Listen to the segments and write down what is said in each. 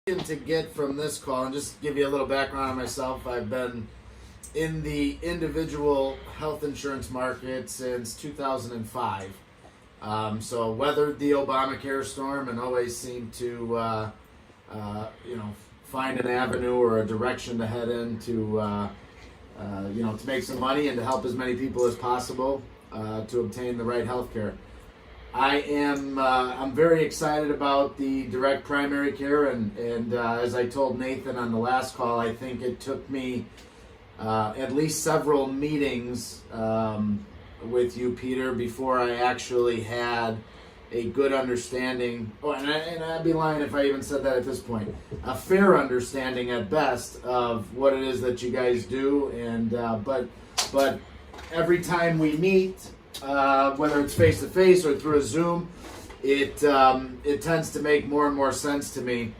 To get from this call, and just give you a little background on myself, I've been in the individual health insurance market since 2005. So weathered the Obamacare storm and always seemed to, find an avenue or a direction to head in to make some money and to help as many people as possible to obtain the right health care. I'm very excited about the direct primary care, and as I told Nathan on the last call, I think it took me at least several meetings with you, Peter, before I actually had a good understanding. Oh, and I'd be lying if I even said that at this point. A fair understanding at best of what it is that you guys do, and but every time we meet, whether it's face to face or through a Zoom, it tends to make more and more sense to me.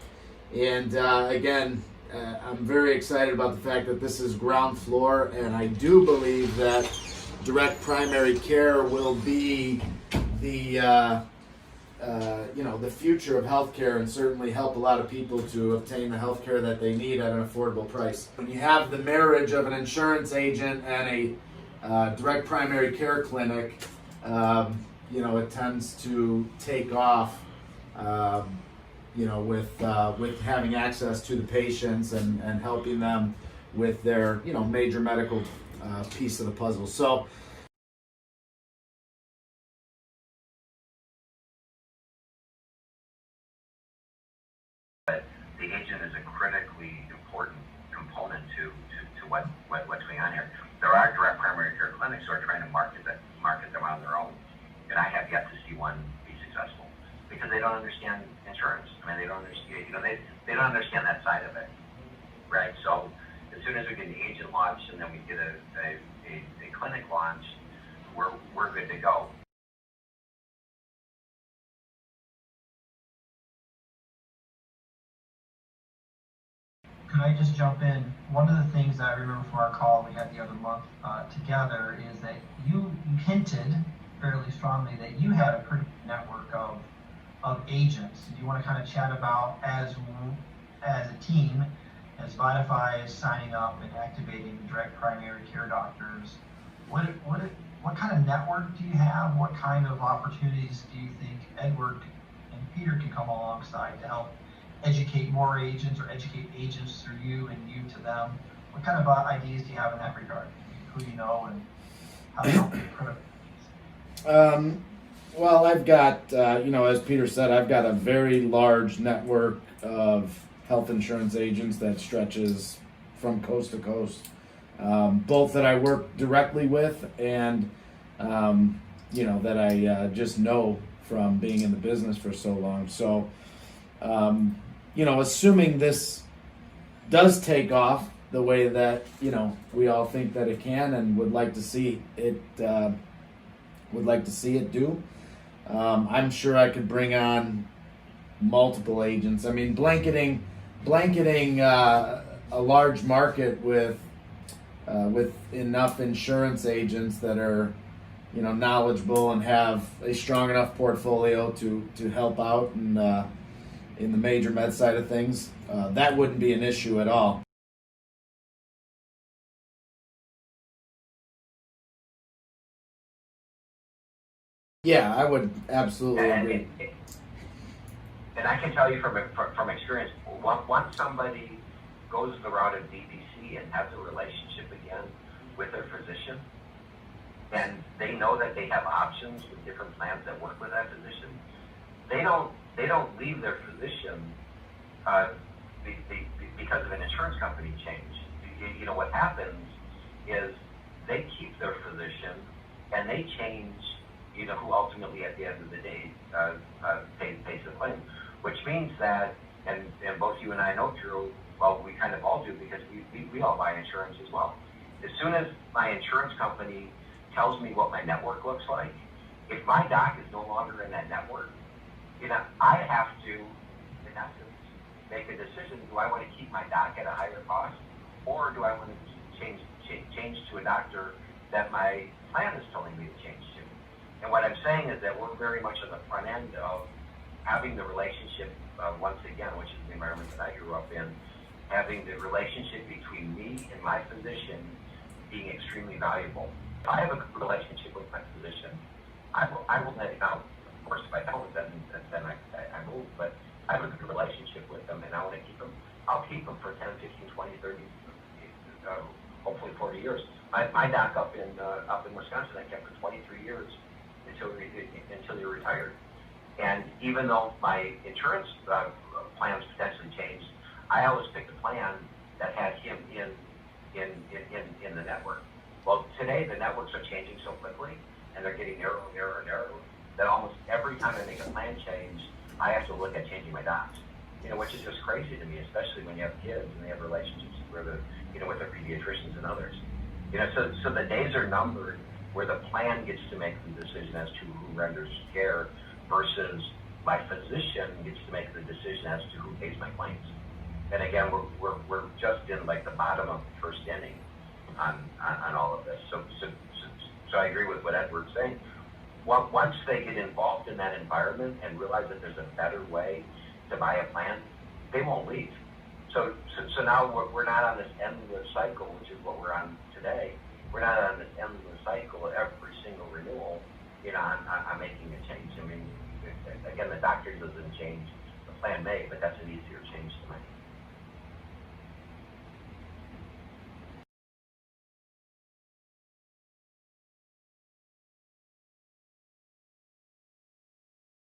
And I'm very excited about the fact that this is ground floor, and I do believe that direct primary care will be the future of healthcare, and certainly help a lot of people to obtain the healthcare that they need at an affordable price. When you have the marriage of an insurance agent and a direct primary care clinic, it tends to take off, with having access to the patients and helping them with their, major medical piece of the puzzle. So, but the agent is a critically important component to what's going on here. There are direct primary care clinics who are trying to market them on their own, and I have yet to see one be successful because they don't understand insurance. I mean, they don't understand, they don't understand that side of it, right? So as soon as we get an agent launched and then we get a clinic launched, we're good to go. Could I just jump in? One of the things that I remember from our call we had the other month together is that you hinted fairly strongly that you had a pretty good network of agents. Do you want to kind of chat about, as a team, as Vitify is signing up and activating direct primary care doctors, what kind of network do you have? What kind of opportunities do you think Edward and Peter can come alongside to help educate more agents, or educate agents through you and you to them? What kind of ideas do you have in that regard? Who you know and how to help you? Well, I've got, as Peter said, I've got a very large network of health insurance agents that stretches from coast to coast, both that I work directly with and, that I just know from being in the business for so long. So, assuming this does take off the way that, we all think that it can and would like to see it do, I'm sure I could bring on multiple agents. I mean, blanketing a large market with enough insurance agents that are, knowledgeable and have a strong enough portfolio to help out and in the major med side of things, that wouldn't be an issue at all. Yeah, I would absolutely agree. And I can tell you from experience, once somebody goes the route of DPC and has a relationship again with their physician, and they know that they have options with different plans that work with that physician, they don't leave their physician because of an insurance company change. What happens is they keep their physician and they change, who ultimately at the end of the day pays the claim. Which means that, and both you and I know, Drew, well, we kind of all do because we all buy insurance as well. As soon as my insurance company tells me what my network looks like, if my doc is no longer in that network, I have to, in essence, make a decision. Do I want to keep my doc at a higher cost, or do I want to change to a doctor that my plan is telling me to change to? And what I'm saying is that we're very much on the front end of having the relationship, once again, which is the environment that I grew up in, having the relationship between me and my physician being extremely valuable. If I have a good relationship with my physician, I will let it out. Of course, if I don't, then I move, but I have a good relationship with them, and I want to keep them. I'll keep them for 10, 15, 20, 30, hopefully 40 years. My doc up in Wisconsin, I kept for 23 years until he retired. And even though my insurance plans potentially changed, I always picked a plan that had him in the network. Well, today the networks are changing so quickly, and they're getting narrower and narrower and narrower, that almost every time I make a plan change, I have to look at changing my docs. Which is just crazy to me, especially when you have kids and they have relationships with their pediatricians and others. So the days are numbered where the plan gets to make the decision as to who renders care versus my physician gets to make the decision as to who pays my claims. And again, we're just in like the bottom of the first inning on all of this. So I agree with what Edward's saying. Once they get involved in that environment and realize that there's a better way to buy a plan, they won't leave. So now we're not on this endless cycle, which is what we're on today. We're not on this endless cycle of every single renewal, on making a change. I mean, again, the doctor doesn't change, the plan may, but that's an easier change to make.